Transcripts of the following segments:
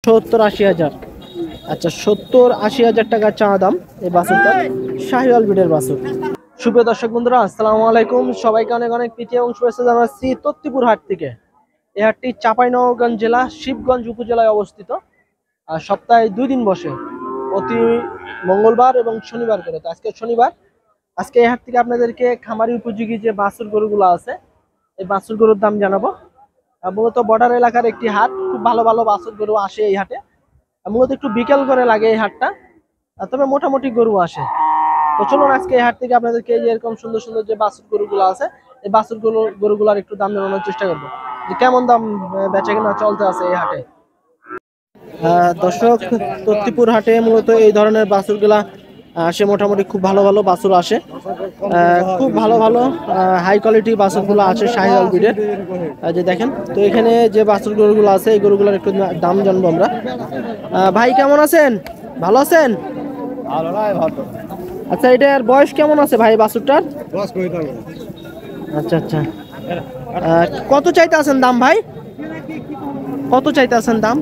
70-80 হাজার। আচ্ছা 70-80 হাজার টাকা চা দাম এই বাছুরটা, শাহিওয়াল ব্রিডের বাছুর। সুপ্রিয় দর্শক বন্ধুরা, আসসালামু আলাইকুম। সবাইকে অনেক অনেক প্রীতি এবং শুভেচ্ছা জানাচ্ছি তত্তিপুর হাট থেকে। এই হাটটি চাঁপাইনবাবগঞ্জ জেলা শিবগঞ্জ উপজেলায় অবস্থিত। আর সপ্তাহে 2 দিন বসে, প্রতি মঙ্গলবার এবং শনিবার করে। তো আজকে শনিবার। আজকে এই হাট থেকে আপনাদেরকে খামারি উপযোগী যে বাছুর গরুগুলো আছে এই বাছুর গরুর দাম জানাবো। মূলত বর্ডার এলাকার একটি হাট, খুব ভালো ভালো বাছুর গরু আসে এই হাটে। মূলত একটু বিকেল করে লাগে এই হাটটা, তবে মোটামুটি গরু আসে। তো চলুন আজকে এই হাট থেকে আপনাদেরকে এই যে এরকম সুন্দর সুন্দর যে বাছুর গরুগুলো আছে এই বাছুর গরুগুলার একটু দাম জানানোর চেষ্টা করবো, যে কেমন দাম বেচা কেনা চলতে আছে এই হাটে। দর্শক, তত্তিপুর হাটে মূলত এই ধরনের বাছুরগুলা আসে, মোটামুটি খুব ভালো ভালো বাছুর আসে। খুব ভালো ভালো হাই কোয়ালিটি বাছুরগুলো আছে শাহিওয়াল ব্রিডের। যে দেখেন, তো এখানে যে বাছুর গরুগুলো আছে এই গরুগুলোর একটু দাম জানবো আমরা। ভাই কেমন আছেন? ভালো আছেন? আচ্ছা, এটার বয়স কেমন আছে ভাই বাছুরটার? আচ্ছা আচ্ছা, কত চাইতে আছেন দাম ভাই? কত চাইতে আছেন দাম?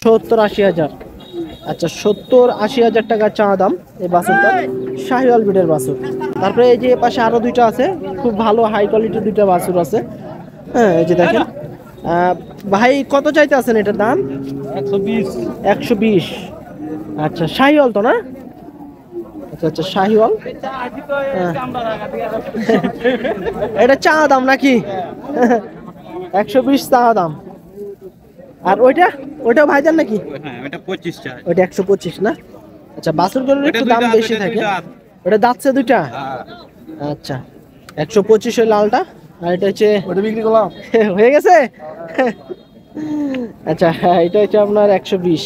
70-80 হাজার। আচ্ছা 70-80 হাজার টাকা চা দাম এই বাছুরটা, শাহিওয়াল ব্রিডের বাছুর। তারপরে এই যে পাশে আরো দুইটা আছে, খুব ভালো হাই কোয়ালিটির দুইটা বাছুর আছে। হ্যাঁ, এই যে দেখেন। ভাই কত চাইতে আছেন এটার দাম? 120। আচ্ছা, শাহিওয়াল তো না? আচ্ছা আচ্ছা, শাহিওয়াল। এটা চা দাম নাকি? 120 চা দাম। আর ওইটা ভাইজান নাকি? ওইটা 125 না? আচ্ছা, বাছুরগুলোর একটু দাম বেশি থাকে। ওটা দাঁতছে দুইটা? আচ্ছা, 125 ওই লালটা, আর এটা হচ্ছে বিক্রি করলাম হয়ে গেছে। আচ্ছা, এটা হচ্ছে আপনার 120।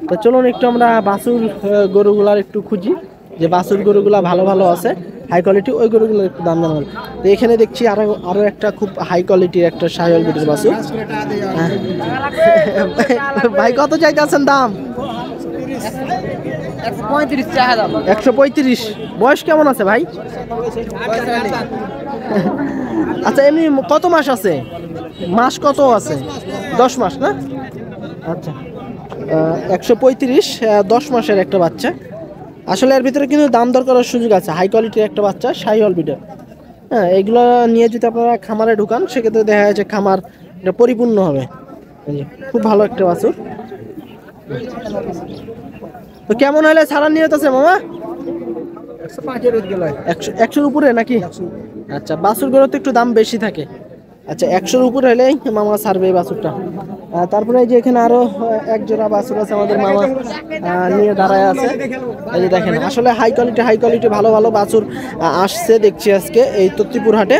তো চলুন একটু আমরা বাছুর গরুগুলার একটু খুঁজি, যে বাছুর গরুগুলা ভালো ভালো আছে হাই কোয়ালিটি, ওই গরুগুলোর একটু দাম জানাবো। তো এখানে দেখছি আরো একটা খুব হাই কোয়ালিটির একটা শাহিওয়াল ব্রিডের বাছুর। ভাই কত চাইতে আছেন দাম? 135। বয়স কেমন আছে ভাই? আচ্ছা, এমনি কত মাস আছে? মাস কত আছে? 10 মাস না? আচ্ছা, 135, 10 মাসের একটা বাচ্চা। আসলে এর ভিতরে কিন্তু দাম দর করার সুযোগ আছে, হাই কোয়ালিটির একটা বাচ্চা শাহিওয়াল ব্রিডের। হ্যাঁ, এগুলো নিয়ে যদি আপনারা খামারে ঢুকান সেক্ষেত্রে দেখা যাচ্ছে খামার এটা পরিপূর্ণ হবে। খুব ভালো একটা বাছুর। তো কেমন হলে ছাড়া নিয়ে আছে মামা? 100-100 উপরে নাকি? আচ্ছা, বাছুর গরুতে একটু দাম বেশি থাকে। আচ্ছা, 100-র উপরে হলেই মামা ছাড়বে এই বাছুরটা। তারপরে এই যে এখানে আরো এক জোড়া বাছুর আছে, আমাদের মামা নিয়ে দাঁড়ায় আছে। এই যে দেখেন, আসলে হাই কোয়ালিটি ভালো ভালো বাছুর আসছে দেখছি আজকে এই তত্তিপুর হাটে।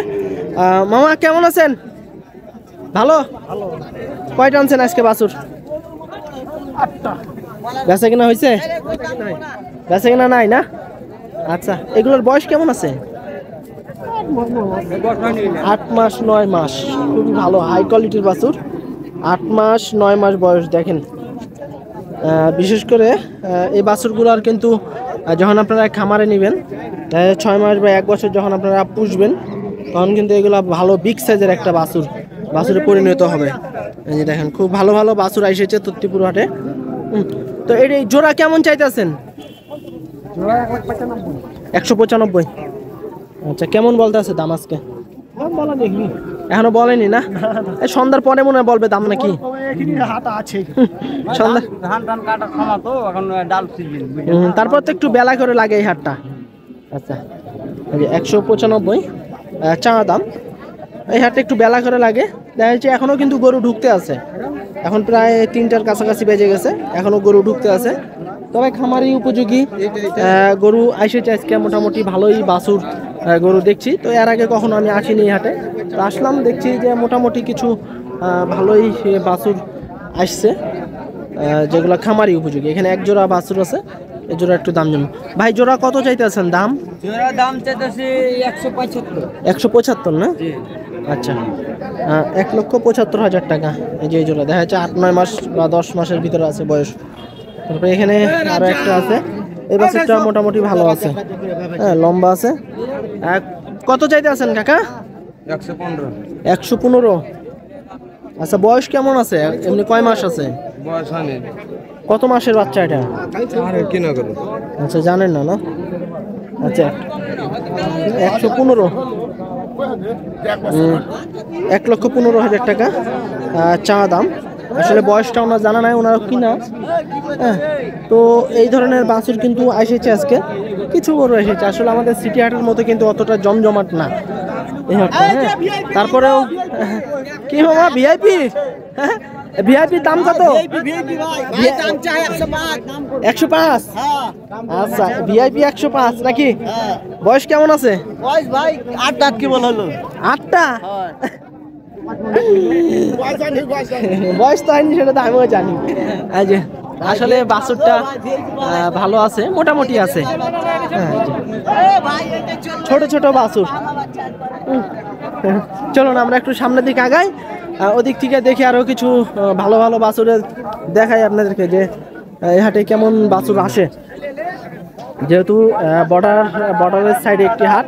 মামা কেমন আছেন? ভালো। কয়টা আনছেন আজকে বাছুর? 8টা। বেচা কেনা হয়েছে? বেচা কেনা নাই না? আচ্ছা, এগুলোর বয়স কেমন আছে? 8 মাস 9 মাস। খুবই ভালো হাই কোয়ালিটির বাছুর, 8 মাস 9 মাস বয়স। দেখেন, বিশেষ করে এই বাছুরগুলোর কিন্তু যখন আপনারা খামারে নেবেন 6 মাস বা 1 বছর যখন আপনারা পুষবেন, তখন কিন্তু এগুলা ভালো বিগ সাইজের একটা বাছুরে পরিণত হবে। এই যে দেখেন, খুব ভালো ভালো বাছুর এসেছে তত্তিপুর হাটে। তো এই জোড়া কেমন চাইতেছেন? 195। আচ্ছা, কেমন বলতে আছে দাম আজকে? এখনো বলেনি না? সন্ধ্যার পরে মনে হয় বলবে দাম নাকি? তারপর তো একটু বেলা করে লাগে এই হাটটা। আচ্ছা, 195 চা দাম। এই হাটটা একটু বেলা করে লাগে, দেখা যাচ্ছে এখনো কিন্তু গরু ঢুকতে আছে। এখন প্রায় 3টার কাছাকাছি বেজে গেছে, এখনো গরু ঢুকতে আছে। তবে খামারি উপযোগী গরু এসেছে আজকে, মোটামুটি ভালোই বাছুর গরু দেখছি। তো এর আগে কখনো আমি আসিনি এই হাটে, তো আসলাম, দেখছি যে মোটামুটি কিছু ভালোই বাছুর আসছে, যেগুলো খামারি উপযোগী। এখানে এক জোড়া বাছুর আছে, এই জোড়া একটু দাম জানো ভাই। জোড়া কত চাইতেছেন দাম? জোড়া দাম চাইতেছি 175। 175 না? আচ্ছা, 1,75,000 টাকা। এই যে জোড়া দেখা যাচ্ছে 8-9 মাস বা 10 মাসের ভিতরে আছে বয়স। তারপরে এখানে আরো একটা আছে, এই বাছুরটা মোটামুটি ভালো আছে, হ্যাঁ লম্বা আছে। কত চাইতে আছেন কাকা? 115। 115। আচ্ছা বয়স কেমন আছে, এমনি কয় মাস আছে? বয়স হয়নি, কত মাসের বাচ্চা এটা? আরে কিনা করো। আচ্ছা জানেন না, না? আচ্ছা 115, 1,15,000 টাকা চা দাম। আসলে বয়সটা ওনার জানা নাই, ওনারা কিনা। হ্যাঁ, তো এই ধরনের বাছুর কিন্তু এসেছে আজকে, কিছু গরু এসেছে। আসলে আমাদের সিটি হাটের মতো কিন্তু অতটা জমজমাট না এই হাটটা। হ্যাঁ, তারপরেও কি মামা ভিআইপি, হ্যাঁ ভিআইপি দাম কত? 105। আচ্ছা ভিআইপি 105 নাকি? বয়স কেমন আছে? ভাই 8 দাঁত কেবল হলো। 8টা? বয়স তো হয়নি, সেটা তো আমিও জানি। এই যে আসলে বাছুরটা ভালো আছে, মোটামুটি আছে। হ্যাঁ, ছোট ছোট বাছুর। চলুন আমরা একটু সামনের দিকে আগাই, ওদিক থেকে দেখি আরো কিছু ভালো ভালো বাছুরের দেখাই আপনাদেরকে, যে এই হাটে কেমন বাছুর আসে। যেহেতু বর্ডারের সাইডে একটি হাট,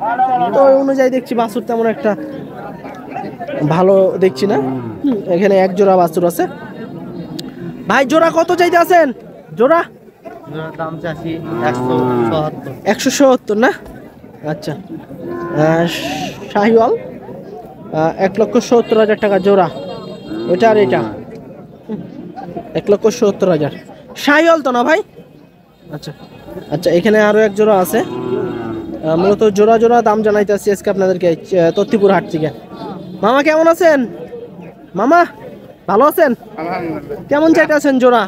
তো ওই অনুযায়ী দেখছি বাছুর তেমন একটা ভালো দেখছি না। এখানে এক জোড়া বাছুর আছে। ভাই জোড়া কত চাইতে আছেন? জোড়া দাম চাচ্ছি 170। 170 না? আচ্ছা শাহিওয়াল 1,70,000 টাকা জোড়া। এটা আর এটা 1,70,000 শাহিওয়াল তো না ভাই? আচ্ছা আচ্ছা, এখানে আরো এক জোড়া আছে। মূলত জোড়া জোড়া দাম জানাইতেছি আজকে আপনাদেরকে তত্তিপুর হাট থেকে। মামা কেমন আছেন? মামা ভালো আছেন? কেমন চাইতে আছেন জোড়া?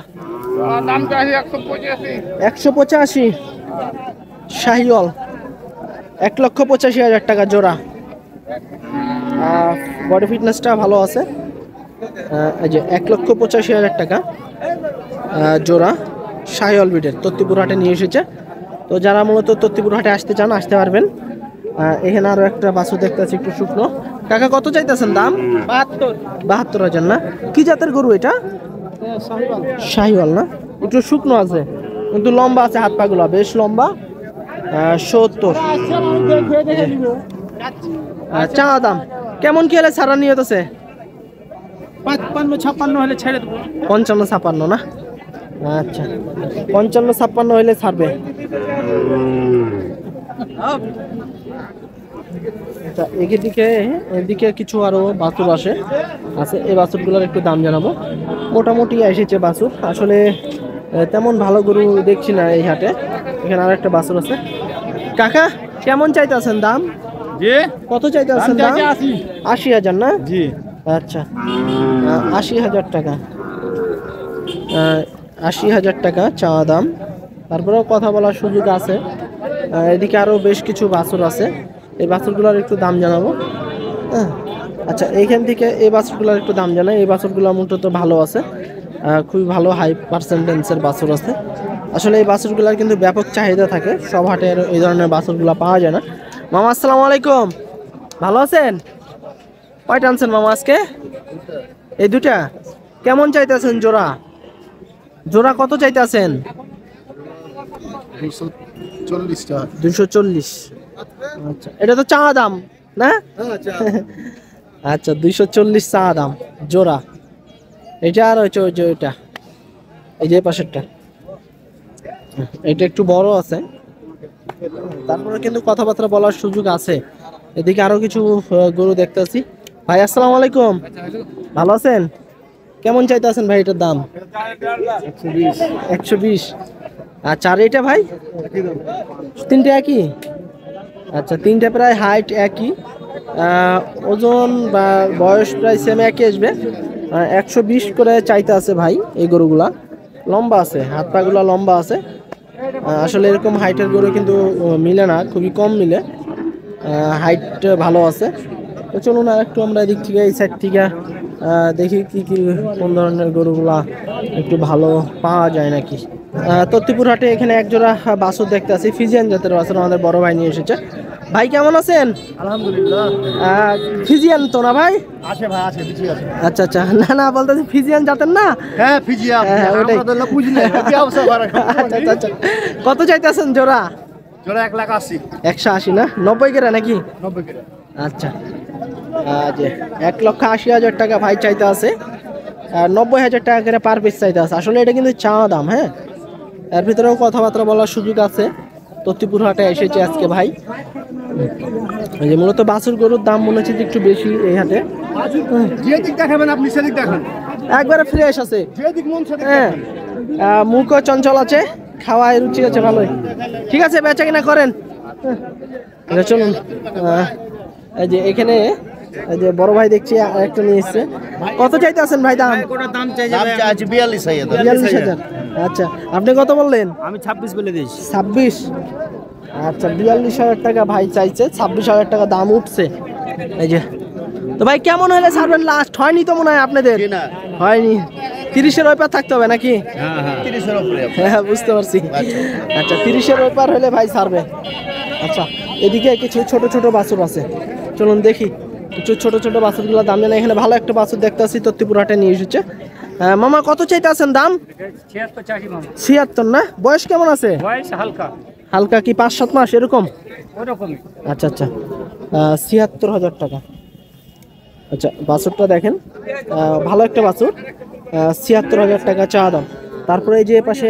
185 শাহিওয়াল 1,85,000 টাকা জোড়া। বডি ফিটনেসটা ভালো আছে। এই যে 1,85,000 টাকা জোড়া শাহিওয়াল ব্রিডের তত্তিপুর হাটে নিয়ে এসেছে। তো যারা মূলত তত্তিপুর হাটে আসতে চান আসতে পারবেন। এখানে আরো একটা বাছুর দেখতেছি একটু শুকনো। কাকা কত চাইতেছেন দাম? 72,000 না? কি জাতের গরু এটা? শাহিওয়াল না? একটু শুকনো আছে কিন্তু লম্বা আছে, হাত পা গুলা বেশ লম্বা। 70 চা দাম কেমন কি হলে ছাড়া নিয়ত আছে? 55-56 হলে ছেড়ে দেবো। 55-56 না? আচ্ছা 55-56 হলে ছাড়বে। আচ্ছা এদিকে কিছু আরো বাছুর আছে। এই বাছুরগুলোর একটু দাম জানাবো। মোটামুটি এসেছে বাছুর, আসলে তেমন ভালো গরু দেখছি না এই হাটে। এখানে আর একটা বাছুর আছে। কাকা কেমন চাইতেছেন দাম? জি, কত চাইতেছেন দাম? 80,000 না? জি। আচ্ছা 80,000 টাকা। 80,000 টাকা চা দাম। তারপরেও কথা বলার সুযোগ আছে। এদিকে আরো বেশ কিছু বাছুর আছে, এই বাছুরগুলোর একটু দাম জানাবো। হ্যাঁ, আচ্ছা এইখান থেকে এই বাছুরগুলোর একটু দাম জানাই। এই বাছুরগুলো মূলত ভালো আছে, খুবই ভালো হাই পার্সেন্টেন্সের বাছুর আছে। আসলে এই বাছুরগুলোর কিন্তু ব্যাপক চাহিদা থাকে, সব হাটে এই ধরনের বাছুরগুলো পাওয়া যায় না। মামা আসসালামু আলাইকুম, ভালো আছেন? কয়টা আনছেন মামা আজকে? এই দুটা। কেমন চাইতেছেন জোড়া? জোড়া কত চাইতেছেন? 240। আচ্ছা এটা তো চা দাম না? আচ্ছা 240 চা দাম জোড়া। এটা আর ওইটা এই যে পাশেরটা, এটা একটু বড় আছে, তারপরে কিন্তু কথাবার্তা বলার সুযোগ আছে। এদিকে আরো কিছু গরু দেখতেছি। ভাই আসসালামু আলাইকুম, ভালো আছেন? কেমন চাইতেছেন ভাই এটার দাম? 120। আচ্ছা আর এটা ভাই? তিনটে একই? আচ্ছা তিনটে প্রায় হাইট একই, ওজন বা বয়স প্রায় সেম একই আসবে। 120 করে চাইতে আছে ভাই। এই গরুগুলা লম্বা আছে, হাত পাগুলা লম্বা আছে। আসলে এরকম হাইটের গরু কিন্তু মিলে না, খুবই কম মিলে। হাইট ভালো আছে। তো চলুন আর একটু আমরা এদিক থেকে এই সাইড থেকে দেখি কি কি কোন ধরনের গরুগুলা একটু ভালো পাওয়া যায় নাকি। তত্তিপুর হাটে এখানে একজোড়া বাছুর দেখতে আছি, ফিজিয়ান জাতের বাছুর, আমাদের বড় ভাই নিয়ে এসেছে। ভাই কেমন আছেন? আলহামদুলিল্লাহ। ফিজিয়ান তো না ভাই? আছে ভাই, আছে কিছু আছে। আচ্ছা আচ্ছা, না বলতেছি ফিজিয়ান জাতের না? হ্যাঁ ফিজিয়ান, ওটাই বুঝি না কি অবস্থা করে। আচ্ছা আচ্ছা, কত চাইতেছেন জোড়া? জোড়া 1,80,000। 180 না? 90 করে নাকি? 90 করে। আচ্ছা যে 1,80,000 টাকা ভাই চাইতে আছে, 90,000 টাকা করে পার পিস চাইতে আছে। আসলে এটা কিন্তু চাওয়া দাম, হ্যাঁ, এর ভিতরেও কথাবার্তা বলার সুযোগ আছে। তত্তিপুর হাটে এসেছে আজকে ভাই। এই যে মূলত বাছুর গরুর দাম মনে হচ্ছে যে একটু বেশি এই হাটে। যেদিক দেখাবেন আপনি সেদিক দেখান, একবারে ফ্রেশ আছে, যেদিক মন সেদিক হ্যাঁ, মুখও চঞ্চল আছে, খাওয়ায় রুচি আছে ভালোই। ঠিক আছে, বেচা কিনা করেন। আচ্ছা, চলুন। এই যে এখানে এই যে বড় ভাই দেখছি একটা নিয়ে এসছে। কত চাইতে আছেন ভাই দাম? দাম চাইছি 42,000। 42,000। আচ্ছা, আপনি কত বললেন? আমি 26 বলে দিয়েছি। 26। আচ্ছা, 42,000 টাকা ভাই চাইছে, 26,000 টাকা দাম উঠছে। এই যে তো ভাই কেমন হলে ছাড়বেন লাস্ট? হয়নি তো মনে হয় আপনাদের? না, হয়নি, 30-এর ওই পার থাকতে হবে নাকি? হ্যাঁ হ্যাঁ 30-এর উপরে। হ্যাঁ, বুঝতে পারছি। আচ্ছা, 30-এর ওই পার হলে ভাই ছাড়বে। আচ্ছা, এদিকে কিছু ছোট ছোট বাছুর আছে, চলুন দেখি কিছু ছোট ছোট বাছুরগুলোর দাম জানা। এখানে ভালো একটা বাছুর দেখতে আসছি, তত্তিপুর হাটে নিয়ে এসেছে। মামা কত চাইতে আছেন দাম? 76 না? বয়স কেমন আছে? হালকা কি 5-7 মাস এরকম? আচ্ছা আচ্ছা, 76,000 টাকা। আচ্ছা, বাছুরটা দেখেন, ভালো একটা বাছুর, 76,000 টাকা চা দাম। তারপরে এই যে পাশে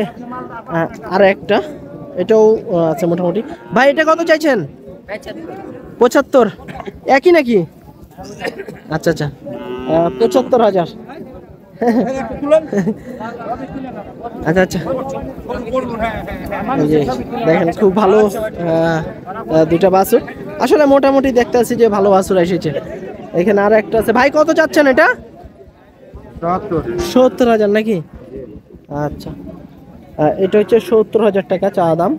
আর একটা, এটাও আছে মোটামুটি। ভাই এটা কত চাইছেন? 75। একই নাকি? আচ্ছা আচ্ছা, 75,000। আচ্ছা আচ্ছা, এই যে দেখেন খুব ভালো দুটা বাছুর। আসলে মোটামুটি দেখতে আছি যে ভালো বাছুর এসেছে। এখানে আর একটা আছে। ভাই কত চাচ্ছেন এটা? 70,000 নাকি? আচ্ছা, এটা হচ্ছে 70,000 টাকা চা দাম।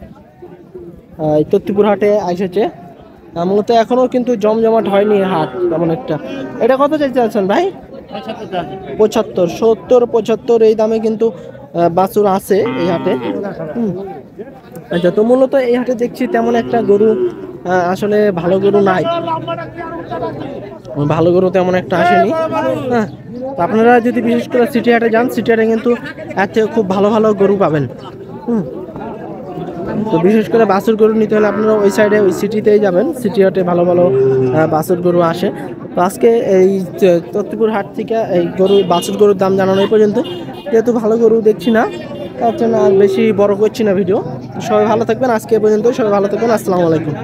এই তত্তিপুর হাটে এসেছে। মূলত এখনো কিন্তু জমজমাট হয়নি হাট তেমন একটা। এটা কত চাইতে আছেন ভাই? 75, 70, 75 এই দামে কিন্তু বাছুর আছে এই হাটে। আচ্ছা, তো মূলত এই হাটে দেখছি তেমন একটা গরু, আসলে ভালো গরু নাই, ভালো গরু তেমন একটা আসেনি। হ্যাঁ, তো আপনারা যদি বিশেষ করে সিটি হাটে যান, সিটি হাটে কিন্তু এর থেকে খুব ভালো ভালো গরু পাবেন। তো বিশেষ করে বাছুর গরু নিতে হলে আপনারা ওই সাইডে, ওই সিটিতেই যাবেন, সিটি হাটে ভালো ভালো বাছুর গরু আসে। তো আজকে এই তত্তিপুর হাট থেকে এই বাছুর গরুর দাম জানানো এই পর্যন্ত। যেহেতু ভালো গরু দেখছি না, তার জন্য আর বেশি বড় করছি না ভিডিও। সবাই ভালো থাকবেন, আজকে এ পর্যন্ত। সবাই ভালো থাকবেন, আসসালামু আলাইকুম।